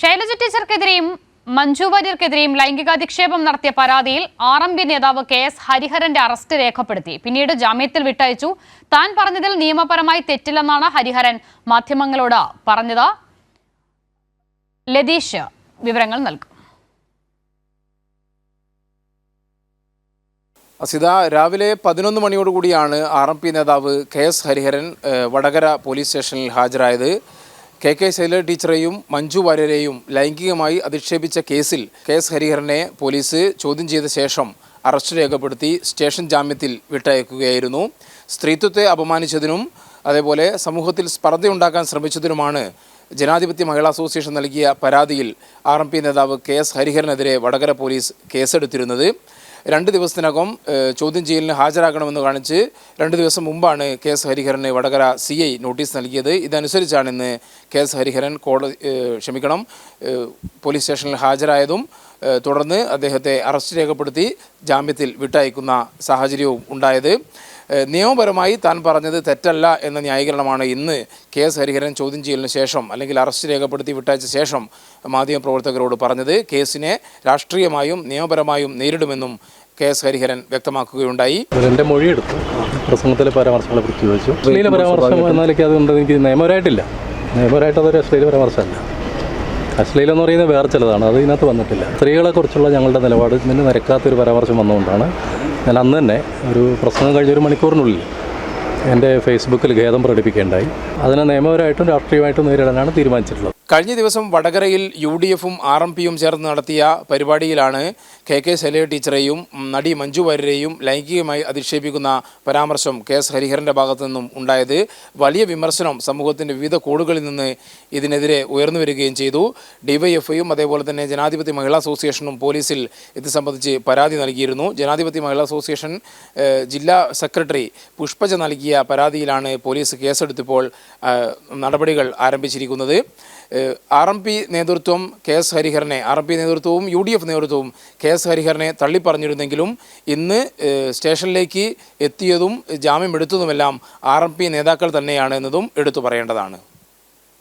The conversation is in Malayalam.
ശൈലജ ടീച്ചർക്കെതിരെയും മഞ്ജു വാര്യർക്കെതിരെയും ലൈംഗികാധിക്ഷേപം നടത്തിയ പരാതിയിൽ RMP നേതാവ് KS ഹരിഹരന്റെ അറസ്റ്റ് രേഖപ്പെടുത്തി. പിന്നീട് ജാമ്യത്തിൽ വിട്ടയച്ചു. താൻ പറഞ്ഞതിൽ നിയമപരമായി തെറ്റില്ലെന്നാണ് ഹരിഹരൻ മാധ്യമങ്ങളോട് പറഞ്ഞത്. ലതീഷ് വിവരങ്ങൾ നൽകും. അസിത, രാവിലെ 11 മണിയോടുകൂടിയാണ് RMP നേതാവ് KS ഹരിഹരൻ വടകര പോലീസ് സ്റ്റേഷനിൽ ഹാജരായത്. KK ശൈലജ ടീച്ചറെയും മഞ്ജു വാര്യരെയും ലൈംഗികമായി അധിക്ഷേപിച്ച കേസിൽ KS ഹരിഹരനെ പോലീസ് ചോദ്യം ചെയ്ത ശേഷം അറസ്റ്റ് രേഖപ്പെടുത്തി സ്റ്റേഷൻ ജാമ്യത്തിൽ വിട്ടയക്കുകയായിരുന്നു. സ്ത്രീത്വത്തെ അപമാനിച്ചതിനും അതേപോലെ സമൂഹത്തിൽ സ്പർദ്ധയുണ്ടാക്കാൻ ശ്രമിച്ചതിനുമാണ് ജനാധിപത്യ മഹിളാ അസോസിയേഷൻ നൽകിയ പരാതിയിൽ RMP നേതാവ് KS ഹരിഹരനെതിരെ വടകര പോലീസ് കേസെടുത്തിരുന്നത്. 2 ദിവസത്തിനകം ചോദ്യം ചെയ്യലിന് ഹാജരാകണമെന്ന് കാണിച്ച് 2 ദിവസം മുമ്പാണ് KS ഹരിഹരന് വടകര CI നോട്ടീസ് നൽകിയത്. ഇതനുസരിച്ചാണ് ഇന്ന് KS ഹരിഹരൻ പോലീസ് സ്റ്റേഷനിൽ ഹാജരായതും തുടർന്ന് അദ്ദേഹത്തെ അറസ്റ്റ് രേഖപ്പെടുത്തി ജാമ്യത്തിൽ വിട്ടയക്കുന്ന സാഹചര്യവും ഉണ്ടായത്. നിയമപരമായി താൻ പറഞ്ഞത് തെറ്റല്ല എന്ന ന്യായീകരണമാണ് ഇന്ന് KS ഹരിഹരൻ ചോദ്യം ചെയ്യലിന് ശേഷം അല്ലെങ്കിൽ അറസ്റ്റ് രേഖപ്പെടുത്തി വിട്ടയച്ച ശേഷം മാധ്യമപ്രവർത്തകരോട് പറഞ്ഞത്. കേസിനെ രാഷ്ട്രീയമായും നിയമപരമായും നേരിടുമെന്നും KS ഹരിഹരൻ വ്യക്തമാക്കുകയുണ്ടായി. എൻ്റെ മൊഴിയെടുത്തു, പ്രസംഗത്തിലെ പരാമർശങ്ങളെ കുറിച്ച് ചോദിച്ചു. അശ്ലീല പരാമർശം എന്നാലേക്ക് അതുകൊണ്ട് എനിക്ക് നിയമപരമായിട്ടില്ല. നിയമപരമായിട്ട് അതൊരു അശ്ലീല പരാമർശമല്ല. അശ്ലീലം എന്ന് പറയുന്നത് വേറെ ചിലതാണ്, അത് ഇതിനകത്ത് വന്നിട്ടില്ല. സ്ത്രീകളെക്കുറിച്ചുള്ള ഞങ്ങളുടെ നിലപാട് ഇതിന് നിരക്കാത്തൊരു പരാമർശം വന്നുകൊണ്ടാണ് ഞാൻ അന്ന് തന്നെ ഒരു പ്രസംഗം കഴിഞ്ഞ 1 മണിക്കൂറിനുള്ളിൽ എൻ്റെ ഫേസ്ബുക്കിൽ ഖേദം പ്രകടിപ്പിക്കേണ്ടായി. അതിനെ നിയമപരമായിട്ടും രാഷ്ട്രീയമായിട്ടും നേരിടാനാണ് തീരുമാനിച്ചിട്ടുള്ളത്. കഴിഞ്ഞ ദിവസം വടകരയിൽ UDFും RMPയും ചേർന്ന് നടത്തിയ പരിപാടിയിലാണ് KK ശൈലജ ടീച്ചറെയും നടി മഞ്ജു വാര്യരെയും ലൈംഗികമായി അധിക്ഷേപിക്കുന്ന പരാമർശം KS ഹരിഹരൻ്റെ ഭാഗത്തു നിന്നും ഉണ്ടായത്. വലിയ വിമർശനം സമൂഹത്തിൻ്റെ വിവിധ കോണുകളിൽ നിന്ന് ഇതിനെതിരെ ഉയർന്നു വരികയും ചെയ്തു. DYFIയും അതേപോലെ തന്നെ ജനാധിപത്യ മഹിളാ അസോസിയേഷനും പോലീസിൽ ഇത് സംബന്ധിച്ച് പരാതി നൽകിയിരുന്നു. ജനാധിപത്യ മഹിളാ അസോസിയേഷൻ ജില്ലാ സെക്രട്ടറി പുഷ്പജ നൽകിയ പരാതിയിലാണ് പോലീസ് കേസെടുത്തപ്പോൾ നടപടികൾ ആരംഭിച്ചിരിക്കുന്നത്. RMP നേതൃത്വം KS ഹരിഹരനെ, RMP നേതൃത്വവും UDF നേതൃത്വവും KS ഹരിഹരനെ തള്ളിപ്പറഞ്ഞിരുന്നെങ്കിലും ഇന്ന് സ്റ്റേഷനിലേക്ക് എത്തിയതും ജാമ്യം എടുത്തതുമെല്ലാം RMP നേതാക്കൾ തന്നെയാണ് എന്നതും എടുത്തു പറയേണ്ടതാണ്.